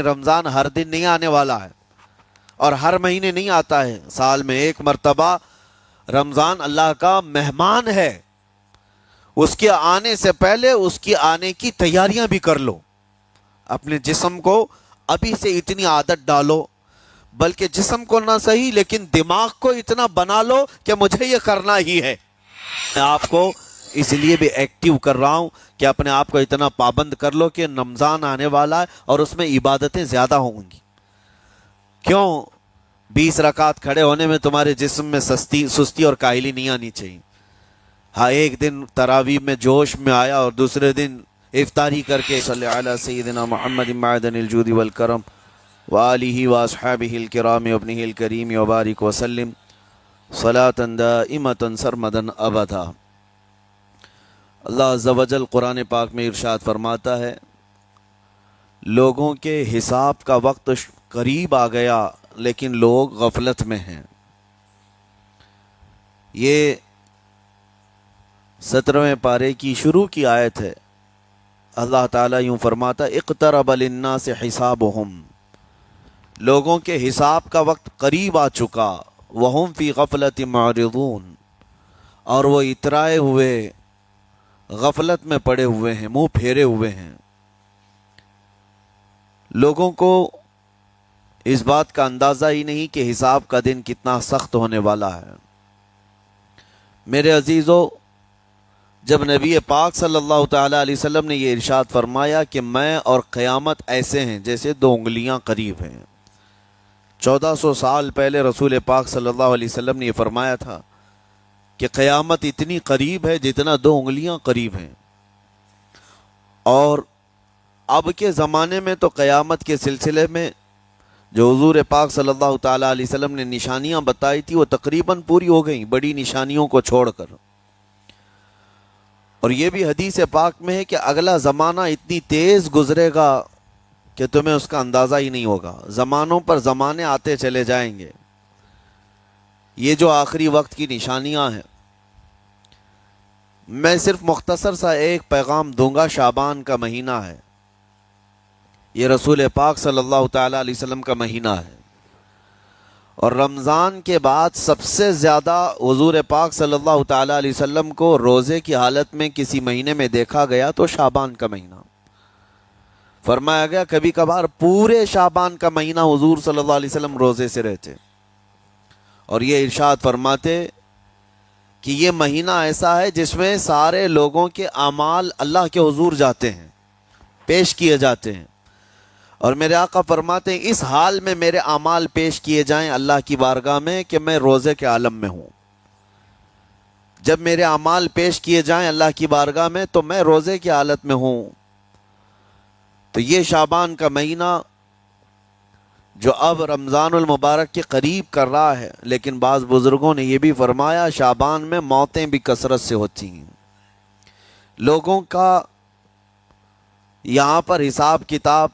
رمضان ہر دن نہیں آنے والا ہے اور ہر مہینے نہیں آتا ہے، سال میں ایک مرتبہ رمضان اللہ کا مہمان ہے۔ اس کے آنے سے پہلے اس کی آنے کی تیاریاں بھی کر لو، اپنے جسم کو ابھی سے اتنی عادت ڈالو، بلکہ جسم کو نہ صحیح لیکن دماغ کو اتنا بنا لو کہ مجھے یہ کرنا ہی ہے۔ میں آپ کو اس لیے بھی ایکٹیو کر رہا ہوں کہ اپنے آپ کو اتنا پابند کر لو کہ رمضان آنے والا ہے اور اس میں عبادتیں زیادہ ہوں گی۔ کیوں؟ 20 رکعت کھڑے ہونے میں تمہارے جسم میں سستی اور کاہلی نہیں آنی چاہیے۔ ہاں، ایک دن تراویح میں جوش میں آیا اور دوسرے دن افطاری کر کے صلی علی سیدنا محمد معدن الجود والکرم وآلہ واصحابہ الکرام وابنہ الکریم وبارک وسلم صلاۃ دائمۃ سرمدا ابدا۔ اللہ عز و جل قرآن پاک میں ارشاد فرماتا ہے، لوگوں کے حساب کا وقت قریب آ گیا لیکن لوگ غفلت میں ہیں۔ یہ 17ویں پارے کی شروع کی آیت ہے۔ اللہ تعالیٰ یوں فرماتا ہے، اقترب للناس حسابہم، لوگوں کے حساب کا وقت قریب آ چکا، وہم فی غفلت معرضون، اور وہ اترائے ہوئے غفلت میں پڑے ہوئے ہیں، منہ پھیرے ہوئے ہیں۔ لوگوں کو اس بات کا اندازہ ہی نہیں کہ حساب کا دن کتنا سخت ہونے والا ہے۔ میرے عزیزو، جب نبی پاک صلی اللہ تعالیٰ علیہ وسلم نے یہ ارشاد فرمایا کہ میں اور قیامت ایسے ہیں جیسے 2 انگلیاں قریب ہیں، 1400 سال پہلے رسول پاک صلی اللہ علیہ وسلم نے یہ فرمایا تھا کہ قیامت اتنی قریب ہے جتنا 2 انگلیاں قریب ہیں۔ اور اب کے زمانے میں تو قیامت کے سلسلے میں جو حضور پاک صلی اللہ تعالیٰ علیہ وسلم نے نشانیاں بتائی تھی وہ تقریباً پوری ہو گئیں، بڑی نشانیوں کو چھوڑ کر۔ اور یہ بھی حدیث پاک میں ہے کہ اگلا زمانہ اتنی تیز گزرے گا کہ تمہیں اس کا اندازہ ہی نہیں ہوگا، زمانوں پر زمانے آتے چلے جائیں گے۔ یہ جو آخری وقت کی نشانیاں ہیں، میں صرف مختصر سا ایک پیغام دوں گا۔ شعبان کا مہینہ ہے، یہ رسول پاک صلی اللہ تعالیٰ علیہ وسلم کا مہینہ ہے، اور رمضان کے بعد سب سے زیادہ حضور پاک صلی اللہ تعالیٰ علیہ وسلم کو روزے کی حالت میں کسی مہینے میں دیکھا گیا تو شعبان کا مہینہ۔ فرمایا گیا کبھی کبھار پورے شعبان کا مہینہ حضور صلی اللہ علیہ وسلم روزے سے رہتے، اور یہ ارشاد فرماتے کہ یہ مہینہ ایسا ہے جس میں سارے لوگوں کے اعمال اللہ کے حضور جاتے ہیں، پیش کیے جاتے ہیں، اور میرے آقا فرماتے ہیں اس حال میں میرے اعمال پیش کیے جائیں اللہ کی بارگاہ میں کہ میں روزے کے عالم میں ہوں۔ جب میرے اعمال پیش کیے جائیں اللہ کی بارگاہ میں تو میں روزے کی حالت میں ہوں۔ تو یہ شعبان کا مہینہ جو اب رمضان المبارک کے قریب کر رہا ہے، لیکن بعض بزرگوں نے یہ بھی فرمایا شعبان میں موتیں بھی کثرت سے ہوتی ہیں۔ لوگوں کا یہاں پر حساب کتاب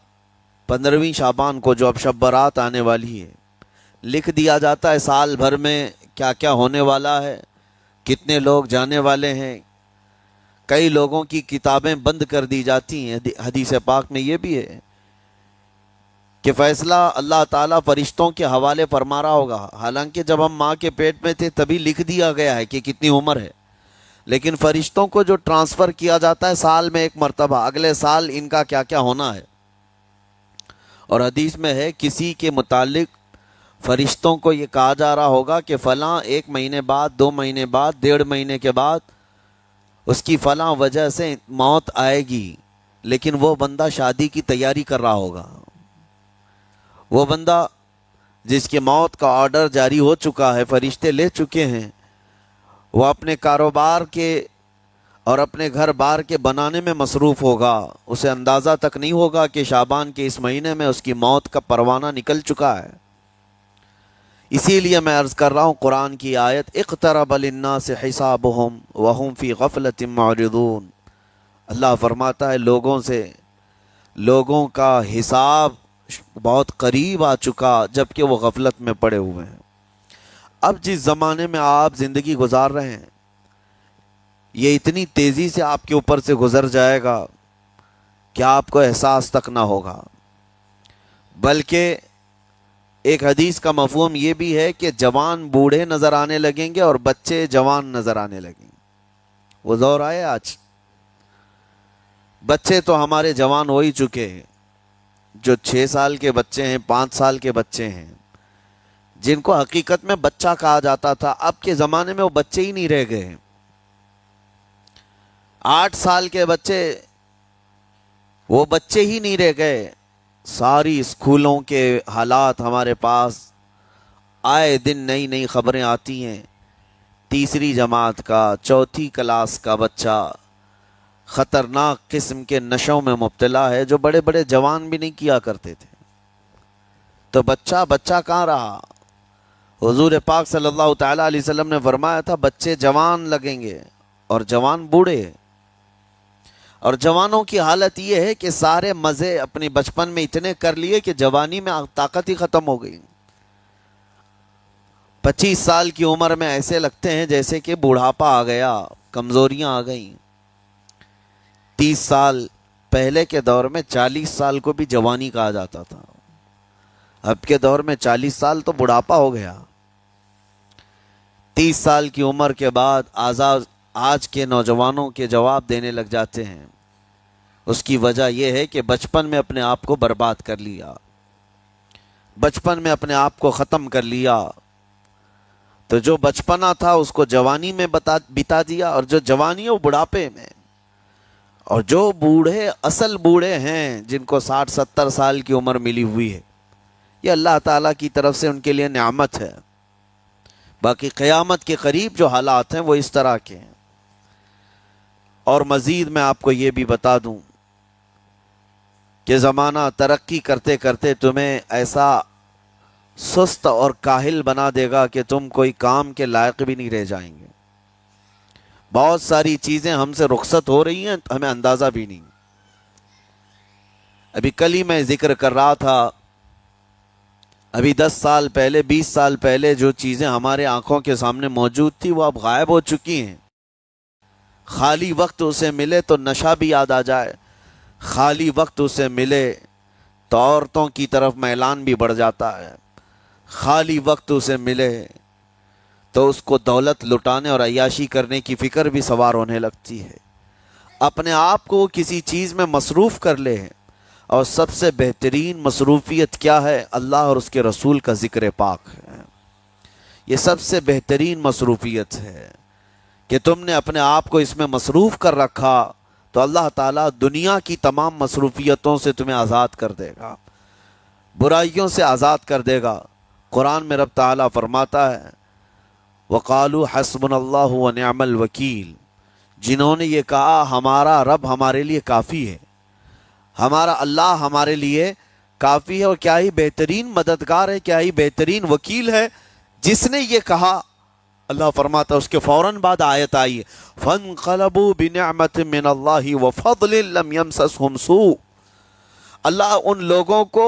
15ویں شعبان کو جو اب شب برات آنے والی ہے لکھ دیا جاتا ہے، سال بھر میں کیا کیا ہونے والا ہے، کتنے لوگ جانے والے ہیں۔ کئی لوگوں کی کتابیں بند کر دی جاتی ہیں۔ حدیث پاک میں یہ بھی ہے کہ فیصلہ اللہ تعالیٰ فرشتوں کے حوالے فرما رہا ہوگا، حالانکہ جب ہم ماں کے پیٹ میں تھے تبھی لکھ دیا گیا ہے کہ کتنی عمر ہے، لیکن فرشتوں کو جو ٹرانسفر کیا جاتا ہے سال میں ایک مرتبہ، اگلے سال ان کا کیا کیا ہونا ہے۔ اور حدیث میں ہے کسی کے متعلق فرشتوں کو یہ کہا جا رہا ہوگا کہ فلاں 1 مہینے بعد، 2 مہینے بعد، 1.5 مہینے کے بعد اس کی فلاں وجہ سے موت آئے گی، لیکن وہ بندہ شادی کی تیاری کر رہا ہوگا، وہ بندہ جس کی موت کا آرڈر جاری ہو چکا ہے، فرشتے لے چکے ہیں، وہ اپنے کاروبار کے اور اپنے گھر بار کے بنانے میں مصروف ہوگا، اسے اندازہ تک نہیں ہوگا کہ شعبان کے اس مہینے میں اس کی موت کا پروانہ نکل چکا ہے۔ اسی لیے میں عرض کر رہا ہوں قرآن کی آیت اقترب للناس حسابہم وہم فی غفلۃ معرضون، اللہ فرماتا ہے لوگوں کا حساب بہت قریب آ چکا جبکہ وہ غفلت میں پڑے ہوئے ہیں۔ اب جس زمانے میں آپ زندگی گزار رہے ہیں یہ اتنی تیزی سے آپ کے اوپر سے گزر جائے گا کہ آپ کو احساس تک نہ ہوگا۔ بلکہ ایک حدیث کا مفہوم یہ بھی ہے کہ جوان بوڑھے نظر آنے لگیں گے اور بچے جوان نظر آنے لگیں گے۔ وہ دور آئے آج، بچے تو ہمارے جوان ہو ہی چکے ہیں، جو 6 سال کے بچے ہیں، 5 سال کے بچے ہیں، جن کو حقیقت میں بچہ کہا جاتا تھا، اب کے زمانے میں وہ بچے ہی نہیں رہ گئے۔ 8 سال کے بچے وہ بچے ہی نہیں رہ گئے۔ ساری اسکولوں کے حالات ہمارے پاس آئے دن نئی نئی خبریں آتی ہیں۔ تیسری جماعت کا، چوتھی کلاس کا بچہ خطرناک قسم کے نشوں میں مبتلا ہے، جو بڑے بڑے جوان بھی نہیں کیا کرتے تھے۔ تو بچہ بچہ کہاں رہا؟ حضور پاک صلی اللہ تعالیٰ علیہ وسلم نے فرمایا تھا بچے جوان لگیں گے اور جوان بوڑھے۔ اور جوانوں کی حالت یہ ہے کہ سارے مزے اپنے بچپن میں اتنے کر لیے کہ جوانی میں طاقت ہی ختم ہو گئی۔ 25 سال کی عمر میں ایسے لگتے ہیں جیسے کہ بوڑھاپا آ گیا، کمزوریاں آ گئیں۔ 30 سال پہلے کے دور میں 40 سال کو بھی جوانی کہا جاتا تھا، اب کے دور میں 40 سال تو بڑھاپا ہو گیا۔ 30 سال کی عمر کے بعد آج کے نوجوانوں کے جواب دینے لگ جاتے ہیں۔ اس کی وجہ یہ ہے کہ بچپن میں اپنے آپ کو برباد کر لیا، بچپن میں اپنے آپ کو ختم کر لیا۔ تو جو بچپنا تھا اس کو جوانی میں بتا دیا، اور جو جوانی ہے وہ بڑھاپے میں۔ اور جو بوڑھے اصل بوڑھے ہیں، جن کو 60-70 سال کی عمر ملی ہوئی ہے، یہ اللہ تعالیٰ کی طرف سے ان کے لیے نعمت ہے۔ باقی قیامت کے قریب جو حالات ہیں وہ اس طرح کے ہیں۔ اور مزید میں آپ کو یہ بھی بتا دوں کہ زمانہ ترقی کرتے کرتے تمہیں ایسا سست اور کاہل بنا دے گا کہ تم کوئی کام کے لائق بھی نہیں رہ جائیں گے۔ بہت ساری چیزیں ہم سے رخصت ہو رہی ہیں، ہمیں اندازہ بھی نہیں۔ ابھی کل ہی میں ذکر کر رہا تھا، ابھی 10 سال پہلے، 20 سال پہلے جو چیزیں ہمارے آنکھوں کے سامنے موجود تھی وہ اب غائب ہو چکی ہیں۔ خالی وقت اسے ملے تو نشہ بھی یاد آ جائے، خالی وقت اسے ملے تو عورتوں کی طرف میلان بھی بڑھ جاتا ہے، خالی وقت اسے ملے تو اس کو دولت لٹانے اور عیاشی کرنے کی فکر بھی سوار ہونے لگتی ہے۔ اپنے آپ کو کسی چیز میں مصروف کر لے، اور سب سے بہترین مصروفیت کیا ہے؟ اللہ اور اس کے رسول کا ذکر پاک ہے۔ یہ سب سے بہترین مصروفیت ہے کہ تم نے اپنے آپ کو اس میں مصروف کر رکھا تو اللہ تعالیٰ دنیا کی تمام مصروفیتوں سے تمہیں آزاد کر دے گا، برائیوں سے آزاد کر دے گا۔ قرآن میں رب تعالیٰ فرماتا ہے وَقَالُوا حَسْبُنَا اللَّهُ وَنِعْمَ الْوَكِيلُ، جنہوں نے یہ کہا ہمارا رب ہمارے لیے کافی ہے، ہمارا اللہ ہمارے لیے کافی ہے، اور کیا ہی بہترین مددگار ہے، کیا ہی بہترین وکیل ہے جس نے یہ کہا۔ اللہ فرماتا ہے اس کے فوراً بعد آیت آئی فَانْقَلَبُوا بِنِعْمَةٍ مِّنَ اللَّهِ وَفَضْلٍ لَمْ يَمْسَسْهُمْ سُوءٌ، اللہ ان لوگوں کو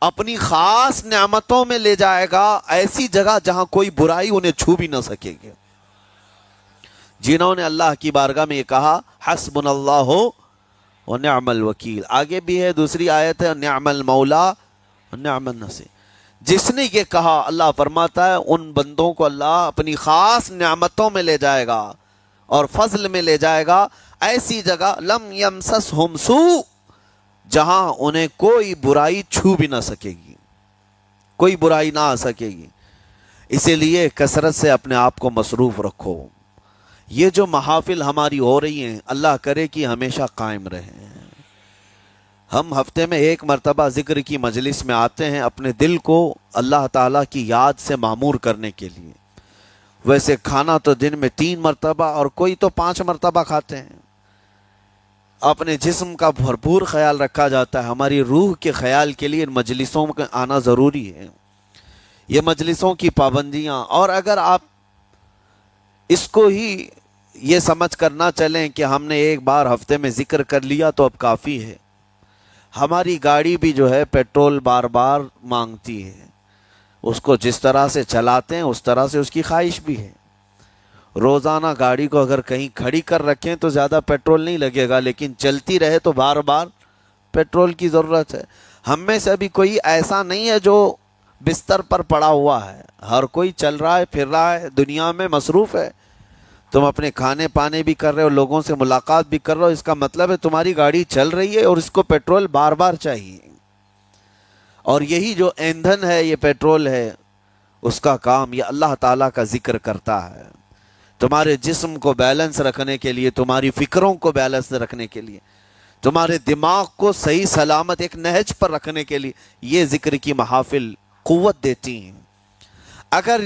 اپنی خاص نعمتوں میں لے جائے گا، ایسی جگہ جہاں کوئی برائی انہیں چھو بھی نہ سکے گی۔ جنہوں نے اللہ کی بارگاہ میں یہ کہا حسبنا اللہ ونعم الوکیل، آگے بھی ہے دوسری آیت ہے نعم المولا ونعم النصیر، جس نے یہ کہا اللہ فرماتا ہے ان بندوں کو اللہ اپنی خاص نعمتوں میں لے جائے گا اور فضل میں لے جائے گا، ایسی جگہ لم یمسسہم سوء، جہاں انہیں کوئی برائی چھو بھی نہ سکے گی، کوئی برائی نہ آ سکے گی۔ اسی لیے کثرت سے اپنے آپ کو مصروف رکھو۔ یہ جو محافل ہماری ہو رہی ہیں اللہ کرے کہ ہمیشہ قائم رہیں۔ ہم ہفتے میں 1 مرتبہ ذکر کی مجلس میں آتے ہیں اپنے دل کو اللہ تعالیٰ کی یاد سے معمور کرنے کے لیے۔ ویسے کھانا تو دن میں 3 مرتبہ اور کوئی تو 5 مرتبہ کھاتے ہیں۔ اپنے جسم کا بھرپور خیال رکھا جاتا ہے، ہماری روح کے خیال کے لیے ان مجلسوں میں آنا ضروری ہے۔ یہ مجلسوں کی پابندیاں، اور اگر آپ اس کو ہی یہ سمجھ کر نہ چلیں کہ ہم نے ایک بار ہفتے میں ذکر کر لیا تو اب کافی ہے، ہماری گاڑی بھی جو ہے پیٹرول بار بار مانگتی ہے، اس کو جس طرح سے چلاتے ہیں اس طرح سے اس کی خواہش بھی ہے۔ روزانہ گاڑی کو اگر کہیں کھڑی کر رکھیں تو زیادہ پیٹرول نہیں لگے گا، لیکن چلتی رہے تو بار بار پیٹرول کی ضرورت ہے۔ ہم میں سے ابھی کوئی ایسا نہیں ہے جو بستر پر پڑا ہوا ہے، ہر کوئی چل رہا ہے، پھر رہا ہے، دنیا میں مصروف ہے۔ تم اپنے کھانے پانے بھی کر رہے ہو، لوگوں سے ملاقات بھی کر رہے ہو، اس کا مطلب ہے تمہاری گاڑی چل رہی ہے اور اس کو پیٹرول بار بار چاہیے، اور یہی جو ایندھن ہے، یہ پیٹرول ہے، اس کا کام یہ اللہ تعالیٰ کا ذکر کرتا ہے۔ تمہارے جسم کو بیلنس رکھنے کے لیے، تمہاری فکروں کو بیلنس رکھنے کے لیے، تمہارے دماغ کو صحیح سلامت ایک نہج پر رکھنے کے لیے یہ ذکر کی محافل قوت دیتی ہیں۔ اگر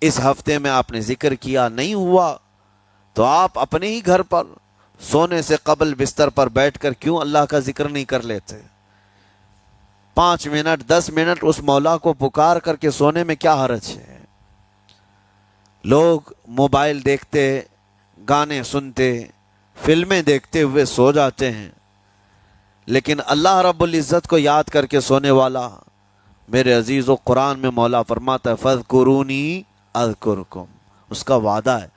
اس ہفتے میں آپ نے ذکر کیا نہیں ہوا تو آپ اپنے ہی گھر پر سونے سے قبل بستر پر بیٹھ کر کیوں اللہ کا ذکر نہیں کر لیتے؟ 5 منٹ 10 منٹ اس مولا کو پکار کر کے سونے میں کیا حرج ہے؟ لوگ موبائل دیکھتے، گانے سنتے، فلمیں دیکھتے ہوئے سو جاتے ہیں، لیکن اللہ رب العزت کو یاد کر کے سونے والا، میرے عزیزو، قرآن میں مولا فرماتا ہے فَاذْكُرُونِي أَذْكُرْكُمْ، اس کا وعدہ ہے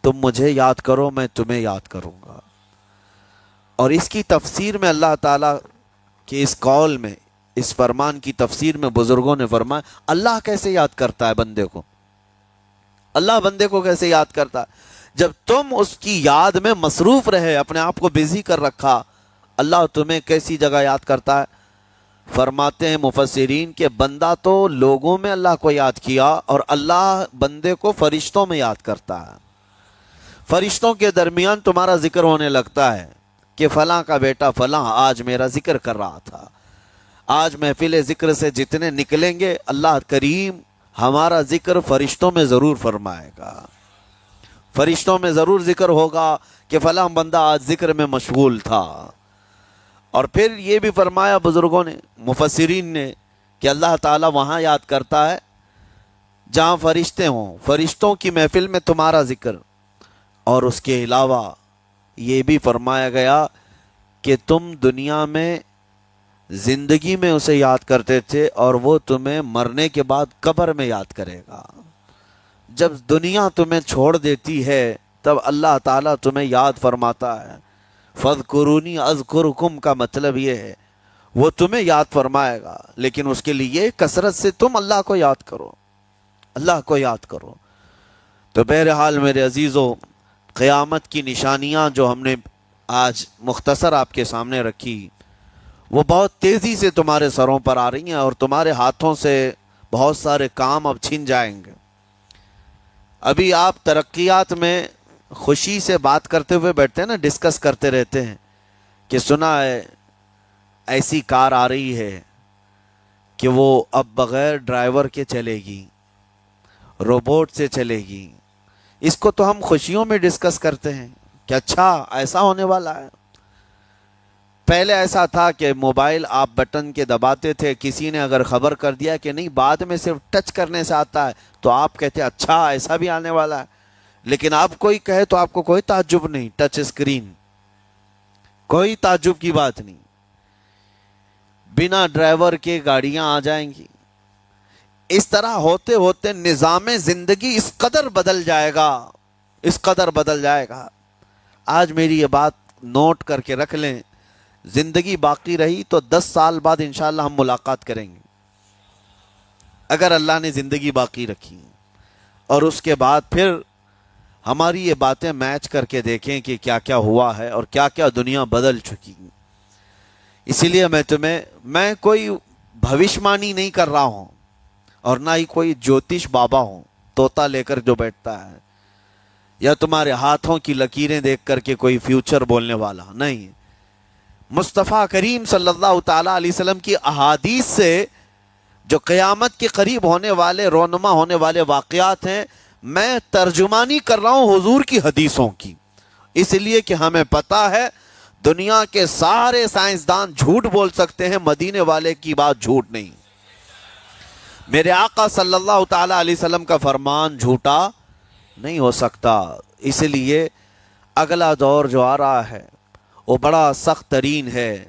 تم مجھے یاد کرو میں تمہیں یاد کروں گا۔ اور اس کی تفسیر میں اللہ تعالیٰ کے اس قول میں، اس فرمان کی تفسیر میں بزرگوں نے فرمایا اللہ کیسے یاد کرتا ہے بندے کو؟ اللہ بندے کو کیسے یاد کرتا ہے؟ جب تم اس کی یاد میں مصروف رہے، اپنے آپ کو بزی کر رکھا، اللہ تمہیں کیسی جگہ یاد کرتا ہے؟ فرماتے ہیں مفسرین کہ بندہ تو لوگوں میں اللہ کو یاد کیا، اور اللہ بندے کو فرشتوں میں یاد کرتا ہے۔ فرشتوں کے درمیان تمہارا ذکر ہونے لگتا ہے کہ فلاں کا بیٹا فلاں آج میرا ذکر کر رہا تھا۔ آج محفل ذکر سے جتنے نکلیں گے، اللہ کریم ہمارا ذکر فرشتوں میں ضرور فرمائے گا، فرشتوں میں ضرور ذکر ہوگا کہ فلاں بندہ آج ذکر میں مشغول تھا۔ اور پھر یہ بھی فرمایا بزرگوں نے، مفسرین نے، کہ اللہ تعالیٰ وہاں یاد کرتا ہے جہاں فرشتے ہوں، فرشتوں کی محفل میں تمہارا ذکر۔ اور اس کے علاوہ یہ بھی فرمایا گیا کہ تم دنیا میں زندگی میں اسے یاد کرتے تھے، اور وہ تمہیں مرنے کے بعد قبر میں یاد کرے گا۔ جب دنیا تمہیں چھوڑ دیتی ہے تب اللہ تعالیٰ تمہیں یاد فرماتا ہے۔ فَاذْكُرُونِي أَذْكُرْكُمْ کا مطلب یہ ہے وہ تمہیں یاد فرمائے گا، لیکن اس کے لیے کثرت سے تم اللہ کو یاد کرو، اللہ کو یاد کرو۔ تو بہرحال میرے عزیزو، قیامت کی نشانیاں جو ہم نے آج مختصر آپ کے سامنے رکھی، وہ بہت تیزی سے تمہارے سروں پر آ رہی ہیں، اور تمہارے ہاتھوں سے بہت سارے کام اب چھن جائیں گے۔ ابھی آپ ترقیات میں خوشی سے بات کرتے ہوئے بیٹھتے ہیں نا، ڈسکس کرتے رہتے ہیں کہ سنا ہے ایسی کار آ رہی ہے کہ وہ اب بغیر ڈرائیور کے چلے گی، روبوٹ سے چلے گی۔ اس کو تو ہم خوشیوں میں ڈسکس کرتے ہیں کہ اچھا ایسا ہونے والا ہے۔ پہلے ایسا تھا کہ موبائل آپ بٹن کے دباتے تھے، کسی نے اگر خبر کر دیا کہ نہیں بعد میں صرف ٹچ کرنے سے آتا ہے تو آپ کہتے اچھا ایسا بھی آنے والا ہے۔ لیکن آپ کوئی کہے تو آپ کو کوئی تعجب نہیں، ٹچ اسکرین، کوئی تعجب کی بات نہیں، بنا ڈرائیور کے گاڑیاں آ جائیں گی۔ اس طرح ہوتے ہوتے نظام زندگی اس قدر بدل جائے گا، اس قدر بدل جائے گا۔ آج میری یہ بات نوٹ کر کے رکھ لیں، زندگی باقی رہی تو 10 سال بعد انشاءاللہ ہم ملاقات کریں گے، اگر اللہ نے زندگی باقی رکھی، اور اس کے بعد پھر ہماری یہ باتیں میچ کر کے دیکھیں کہ کیا کیا ہوا ہے اور کیا کیا دنیا بدل چکی۔ اسی لیے میں کوئی بھوشمانی نہیں کر رہا ہوں، اور نہ ہی کوئی جوتش بابا ہوں طوطا لے کر جو بیٹھتا ہے، یا تمہارے ہاتھوں کی لکیریں دیکھ کر کے کوئی فیوچر بولنے والا نہیں۔ مصطفیٰ کریم صلی اللہ تعالیٰ علیہ وسلم کی احادیث سے جو قیامت کے قریب ہونے والے، رونما ہونے والے واقعات ہیں، میں ترجمانی کر رہا ہوں حضور کی حدیثوں کی، اس لیے کہ ہمیں پتہ ہے دنیا کے سارے سائنسدان جھوٹ بول سکتے ہیں، مدینے والے کی بات جھوٹ نہیں۔ میرے آقا صلی اللہ تعالیٰ علیہ وسلم کا فرمان جھوٹا نہیں ہو سکتا۔ اس لیے اگلا دور جو آ رہا ہے وہ بڑا سخت ترین ہے۔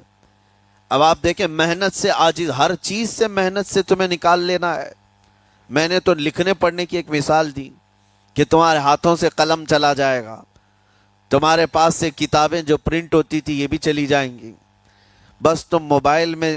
اب آپ دیکھیں، محنت سے عاجز، ہر چیز سے محنت سے تمہیں نکال لینا ہے۔ میں نے تو لکھنے پڑھنے کی ایک مثال دی کہ تمہارے ہاتھوں سے قلم چلا جائے گا، تمہارے پاس سے کتابیں جو پرنٹ ہوتی تھی یہ بھی چلی جائیں گی، بس تم موبائل میں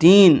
3,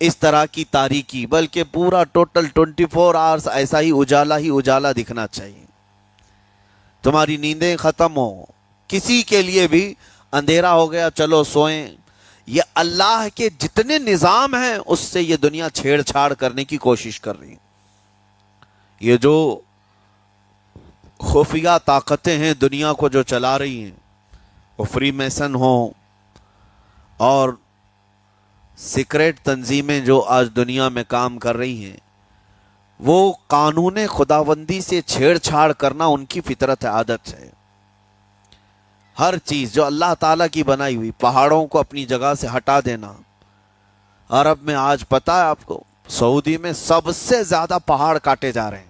اس طرح کی تاریکی، بلکہ پورا ٹوٹل 24 آورز ایسا ہی اجالا دکھنا چاہیے. تمہاری نیندیں ختم ہو، کسی کے لیے بھی اندھیرا ہو گیا چلو سوئیں. یہ اللہ کے جتنے نظام ہیں اس سے یہ دنیا چھیڑ چھاڑ کرنے کی کوشش کر رہی ہے. یہ جو خفیہ طاقتیں ہیں دنیا کو جو چلا رہی ہیں، وہ فری میسن ہوں اور سیکریٹ تنظیمیں جو آج دنیا میں کام کر رہی ہیں، وہ قانون خداوندی سے چھیڑ چھاڑ کرنا ان کی فطرت عادت ہے. ہر چیز جو اللہ تعالیٰ کی بنائی ہوئی، پہاڑوں کو اپنی جگہ سے ہٹا دینا. عرب میں آج پتہ ہے آپ کو، سعودی میں سب سے زیادہ پہاڑ کاٹے جا رہے ہیں.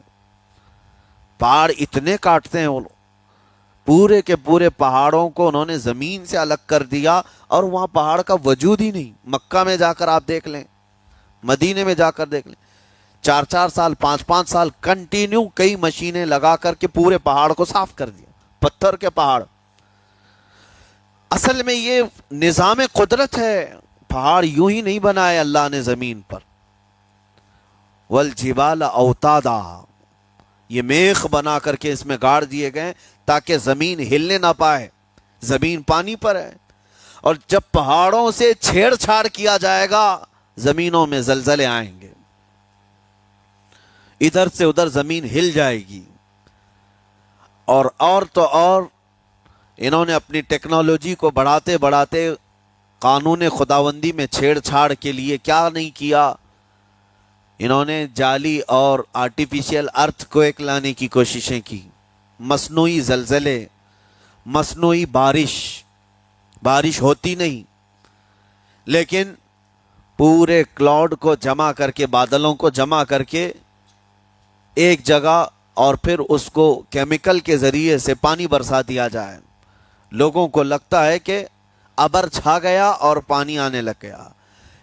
پہاڑ اتنے کاٹتے ہیں وہ لوگ، پورے کے پورے پہاڑوں کو انہوں نے زمین سے الگ کر دیا اور وہاں پہاڑ کا وجود ہی نہیں. مکہ میں جا کر آپ دیکھ لیں، مدینے میں جا کر دیکھ لیں، 4 سال 5 سال کنٹینیو کئی مشینیں لگا کر کے پورے پہاڑ کو صاف کر دیا. پتھر کے پہاڑ. اصل میں یہ نظام قدرت ہے. پہاڑ یوں ہی نہیں بنائے اللہ نے زمین پر. والجبال اوتادا، یہ میخ بنا کر کے اس میں گاڑ دیے گئے تاکہ زمین ہلنے نہ پائے. زمین پانی پر ہے، اور جب پہاڑوں سے چھیڑ چھاڑ کیا جائے گا زمینوں میں زلزلے آئیں گے، ادھر سے ادھر زمین ہل جائے گی. اور تو اور انہوں نے اپنی ٹیکنالوجی کو بڑھاتے بڑھاتے قانون خداوندی میں چھیڑ چھاڑ کے لیے کیا نہیں کیا. انہوں نے جعلی اور آرٹیفیشل ارتھ کویک لانے کی کوششیں کی، مصنوعی زلزلے، مصنوعی بارش ہوتی نہیں، لیکن پورے کلاؤڈ کو جمع کر کے، بادلوں کو جمع کر کے ایک جگہ، اور پھر اس کو کیمیکل کے ذریعے سے پانی برسا دیا جائے. لوگوں کو لگتا ہے کہ ابر چھا گیا اور پانی آنے لگ گیا.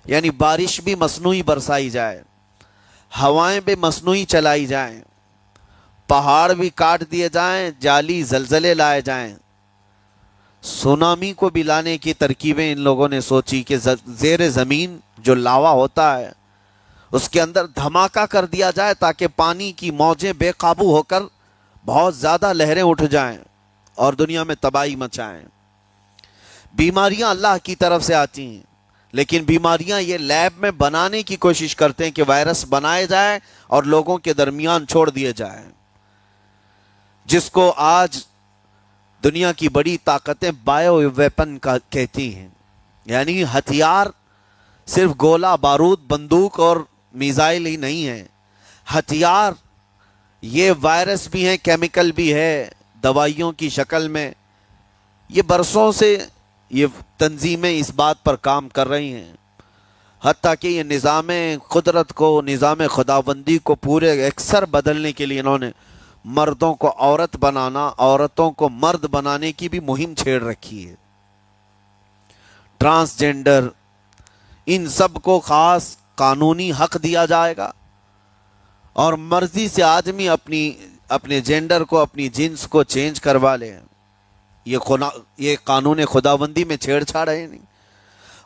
یعنی بارش بھی مصنوعی برسائی جائے، ہوائیں بھی مصنوعی چلائی جائیں، پہاڑ بھی کاٹ دیے جائیں، جعلی زلزلے لائے جائیں. سونامی کو بھی لانے کی ترکیبیں ان لوگوں نے سوچی کہ زیر زمین جو لاوا ہوتا ہے اس کے اندر دھماکہ کر دیا جائے تاکہ پانی کی موجیں بے قابو ہو کر بہت زیادہ لہریں اٹھ جائیں اور دنیا میں تباہی مچائیں. بیماریاں اللہ کی طرف سے آتی ہیں، لیکن بیماریاں یہ لیب میں بنانے کی کوشش کرتے ہیں کہ وائرس بنائے جائے اور لوگوں کے درمیان چھوڑ دیے جائیں، جس کو آج دنیا کی بڑی طاقتیں بایو ویپن کا کہتی ہیں. یعنی ہتھیار صرف گولہ بارود بندوق اور میزائل ہی نہیں ہے، ہتھیار یہ وائرس بھی ہیں، کیمیکل بھی ہے، دوائیوں کی شکل میں. یہ برسوں سے یہ تنظیمیں اس بات پر کام کر رہی ہیں، حتیٰ کہ یہ نظام قدرت کو، نظام خداوندی کو پورے اکثر بدلنے کے لیے انہوں نے مردوں کو عورت بنانا، عورتوں کو مرد بنانے کی بھی مہم چھیڑ رکھی ہے. ٹرانسجینڈر، ان سب کو خاص قانونی حق دیا جائے گا، اور مرضی سے آدمی اپنے جینڈر کو، اپنی جنس کو چینج کروا لے. یہ قانون خداوندی میں چھیڑ چھاڑ ہے نہیں.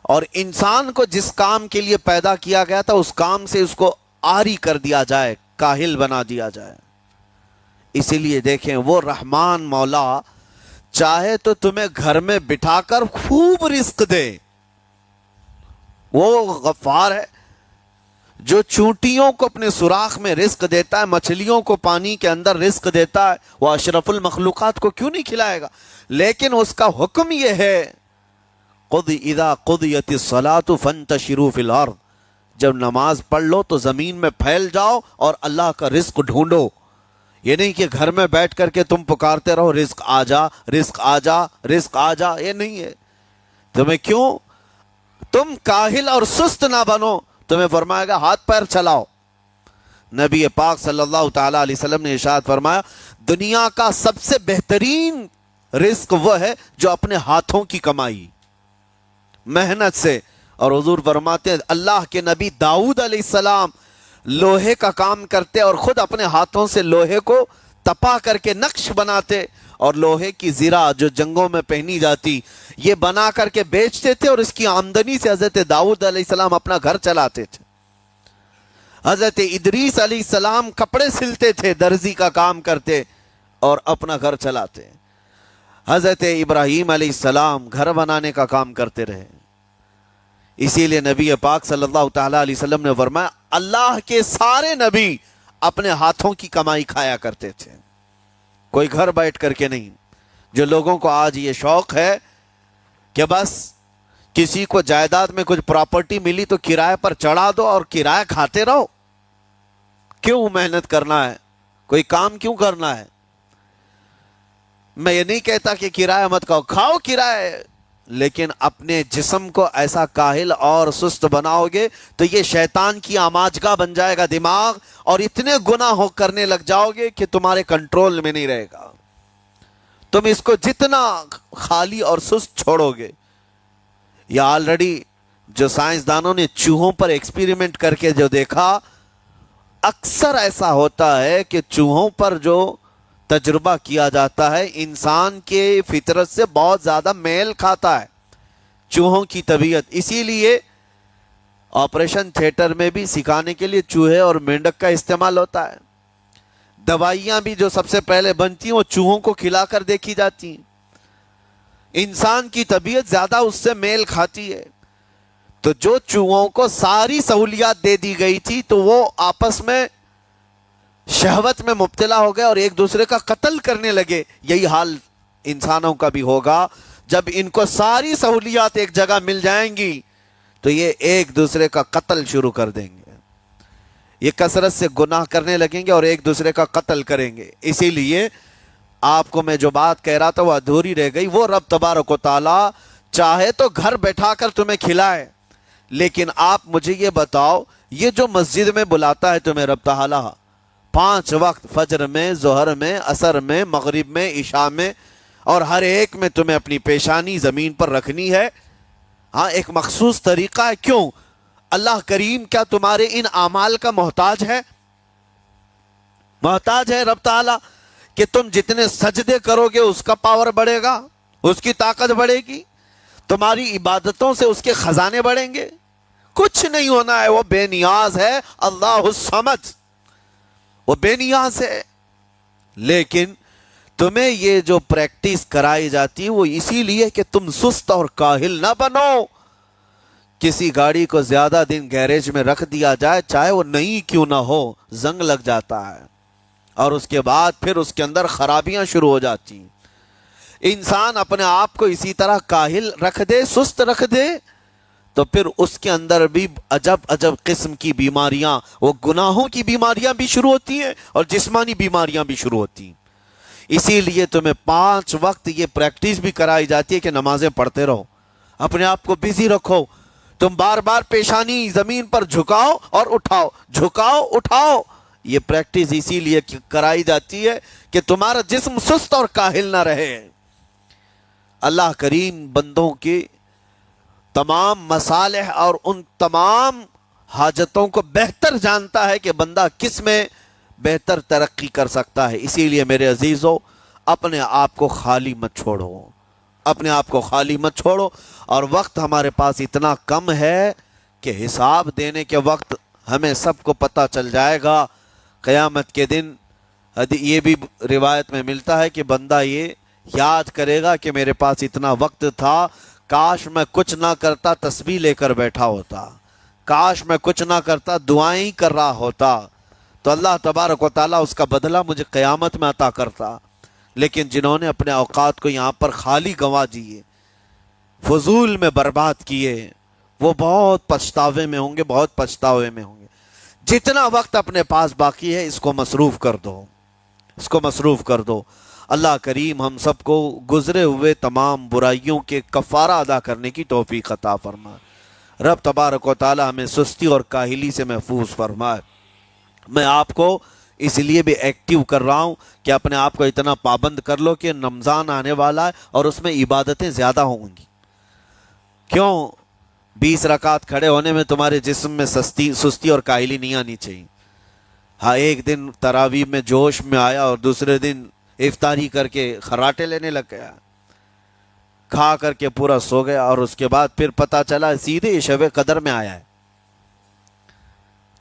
اور انسان کو جس کام کے لیے پیدا کیا گیا تھا اس کام سے اس کو عاری کر دیا جائے، کاہل بنا دیا جائے. اسی لیے دیکھیں، وہ رحمان مولا چاہے تو تمہیں گھر میں بٹھا کر خوب رزق دے. وہ غفار ہے جو چونٹیوں کو اپنے سوراخ میں رزق دیتا ہے، مچھلیوں کو پانی کے اندر رزق دیتا ہے. وہ اشرف المخلوقات کو کیوں نہیں کھلائے گا؟ لیکن اس کا حکم یہ ہے، قُضِ اِذَا قُضِيَتِ الصَّلَاةُ فَانْتَشِرُوا فِي الْأَرْضِ، جب نماز پڑھ لو تو زمین میں پھیل جاؤ اور اللہ کا رزق ڈھونڈو. یہ نہیں کہ گھر میں بیٹھ کر کے تم پکارتے رہو رزق آ جا، رزق آ جا، رزق آ جا. یہ نہیں ہے. تمہیں کیوں؟ تم کاہل اور سست نہ بنو. تمہیں فرمائے گا ہاتھ پیر چلاؤ. نبی پاک صلی اللہ تعالیٰ علیہ وسلم نے ارشاد فرمایا، دنیا کا سب سے بہترین رزق وہ ہے جو اپنے ہاتھوں کی کمائی، محنت سے. اور حضور فرماتے ہیں اللہ کے نبی داؤد علیہ السلام لوہے کا کام کرتے اور خود اپنے ہاتھوں سے لوہے کو تپا کر کے نقش بناتے، اور لوہے کی زرہ جو جنگوں میں پہنی جاتی یہ بنا کر کے بیچتے تھے، اور اس کی آمدنی سے حضرت داؤد علیہ السلام اپنا گھر چلاتے تھے. حضرت ادریس علیہ السلام کپڑے سلتے تھے، درزی کا کام کرتے اور اپنا گھر چلاتے۔ حضرت ابراہیم علیہ السلام گھر بنانے کا کام کرتے رہے۔ اسی لیے نبی پاک صلی اللہ تعالیٰ علیہ وسلم نے فرمایا اللہ کے سارے نبی اپنے ہاتھوں کی کمائی کھایا کرتے تھے، کوئی گھر بیٹھ کر کے نہیں۔ جو لوگوں کو آج یہ شوق ہے کہ بس کسی کو جائیداد میں کچھ پراپرٹی ملی تو کرائے پر چڑھا دو اور کرایہ کھاتے رہو، کیوں محنت کرنا ہے؟ کوئی کام کیوں کرنا ہے؟ میں یہ نہیں کہتا کہ کرایہ مت کھاؤ، کھاؤ کرایہ، لیکن اپنے جسم کو ایسا کاہل اور سست بناؤ گے تو یہ شیطان کی آماجگاہ بن جائے گا دماغ، اور اتنے گناہ کرنے لگ جاؤ گے کہ تمہارے کنٹرول میں نہیں رہے گا۔ تم اس کو جتنا خالی اور سست چھوڑو گے، یا آلریڈی جو سائنسدانوں نے چوہوں پر ایکسپیریمنٹ کر کے جو دیکھا، اکثر ایسا ہوتا ہے کہ چوہوں پر جو تجربہ کیا جاتا ہے انسان کے فطرت سے بہت زیادہ میل کھاتا ہے چوہوں کی طبیعت۔ اسی لیے آپریشن تھیٹر میں بھی سکھانے کے لیے چوہے اور مینڈک کا استعمال ہوتا ہے۔ دوائیاں بھی جو سب سے پہلے بنتی ہیں وہ چوہوں کو کھلا کر دیکھی جاتی ہیں۔ انسان کی طبیعت زیادہ اس سے میل کھاتی ہے، تو جو چوہوں کو ساری سہولیات دے دی گئی تھی تو وہ آپس میں شہوت میں مبتلا ہو گئے اور ایک دوسرے کا قتل کرنے لگے۔ یہی حال انسانوں کا بھی ہوگا، جب ان کو ساری سہولیات ایک جگہ مل جائیں گی تو یہ ایک دوسرے کا قتل شروع کر دیں گے، یہ کثرت سے گناہ کرنے لگیں گے اور ایک دوسرے کا قتل کریں گے۔ اسی لیے آپ کو میں جو بات کہہ رہا تھا وہ ادھوری رہ گئی۔ وہ رب تبارک و تعالی چاہے تو گھر بیٹھا کر تمہیں کھلائے، لیکن آپ مجھے یہ بتاؤ، یہ جو مسجد میں بلاتا ہے تمہیں رب تعالی 5 وقت، فجر میں، ظہر میں، عصر میں، مغرب میں، عشاء میں، اور ہر ایک میں تمہیں اپنی پیشانی زمین پر رکھنی ہے، ہاں ایک مخصوص طریقہ ہے۔ کیوں؟ اللہ کریم کیا تمہارے ان اعمال کا محتاج ہے؟ محتاج ہے رب تعالی کہ تم جتنے سجدے کرو گے اس کا پاور بڑھے گا، اس کی طاقت بڑھے گی، تمہاری عبادتوں سے اس کے خزانے بڑھیں گے؟ کچھ نہیں ہونا ہے، وہ بے نیاز ہے، اللہ الصمد، وہ بے نیاز ہے۔ لیکن تمہیں یہ جو پریکٹس کرائی جاتی ہے وہ اسی لیے کہ تم سست اور کاہل نہ بنو۔ کسی گاڑی کو زیادہ دن گیریج میں رکھ دیا جائے، چاہے وہ نئی کیوں نہ ہو، زنگ لگ جاتا ہے اور اس کے بعد پھر اس کے اندر خرابیاں شروع ہو جاتی ہیں۔ انسان اپنے آپ کو اسی طرح کاہل رکھ دے، سست رکھ دے، تو پھر اس کے اندر بھی عجب عجب قسم کی بیماریاں، وہ گناہوں کی بیماریاں بھی شروع ہوتی ہیں اور جسمانی بیماریاں بھی شروع ہوتی ہیں۔ اسی لیے تمہیں 5 وقت یہ پریکٹس بھی کرائی جاتی ہے کہ نمازیں پڑھتے رہو، اپنے آپ کو بزی رکھو، تم بار بار پیشانی زمین پر جھکاؤ اور اٹھاؤ، جھکاؤ اٹھاؤ۔ یہ پریکٹس اسی لیے کرائی جاتی ہے کہ تمہارا جسم سست اور کاہل نہ رہے۔ اللہ کریم بندوں کے تمام مصالح اور ان تمام حاجتوں کو بہتر جانتا ہے کہ بندہ کس میں بہتر ترقی کر سکتا ہے۔ اسی لیے میرے عزیزو، اپنے آپ کو خالی مت چھوڑو، اپنے آپ کو خالی مت چھوڑو۔ اور وقت ہمارے پاس اتنا کم ہے کہ حساب دینے کے وقت ہمیں سب کو پتہ چل جائے گا قیامت کے دن۔ یہ بھی روایت میں ملتا ہے کہ بندہ یہ یاد کرے گا کہ میرے پاس اتنا وقت تھا، کاش میں کچھ نہ کرتا تسبیح لے کر بیٹھا ہوتا، کاش میں کچھ نہ کرتا دعائیں ہی کر رہا ہوتا، تو اللہ تبارک و تعالیٰ اس کا بدلہ مجھے قیامت میں عطا کرتا۔ لیکن جنہوں نے اپنے اوقات کو یہاں پر خالی گنوا دیے، فضول میں برباد کیے، وہ بہت پچھتاوے میں ہوں گے، بہت پچھتاوے میں ہوں گے۔ جتنا وقت اپنے پاس باقی ہے اس کو مصروف کر دو، اس کو مصروف کر دو۔ اللہ کریم ہم سب کو گزرے ہوئے تمام برائیوں کے کفارہ ادا کرنے کی توفیق عطا فرمائے۔ رب تبارک و تعالی ہمیں سستی اور کاہلی سے محفوظ فرمائے۔ میں آپ کو اس لیے بھی ایکٹیو کر رہا ہوں کہ اپنے آپ کو اتنا پابند کر لو کہ رمضان آنے والا ہے اور اس میں عبادتیں زیادہ ہوں گی۔ کیوں؟ 20 رکعت کھڑے ہونے میں تمہارے جسم میں سستی اور کاہلی نہیں آنی چاہیے۔ ہاں ایک دن تراویح میں جوش میں آیا اور دوسرے دن افطاری کر کے خراٹے لینے لگ گیا، کھا کر کے پورا سو گیا، اور اس کے بعد پھر پتہ چلا سیدھے شب قدر میں آیا ہے۔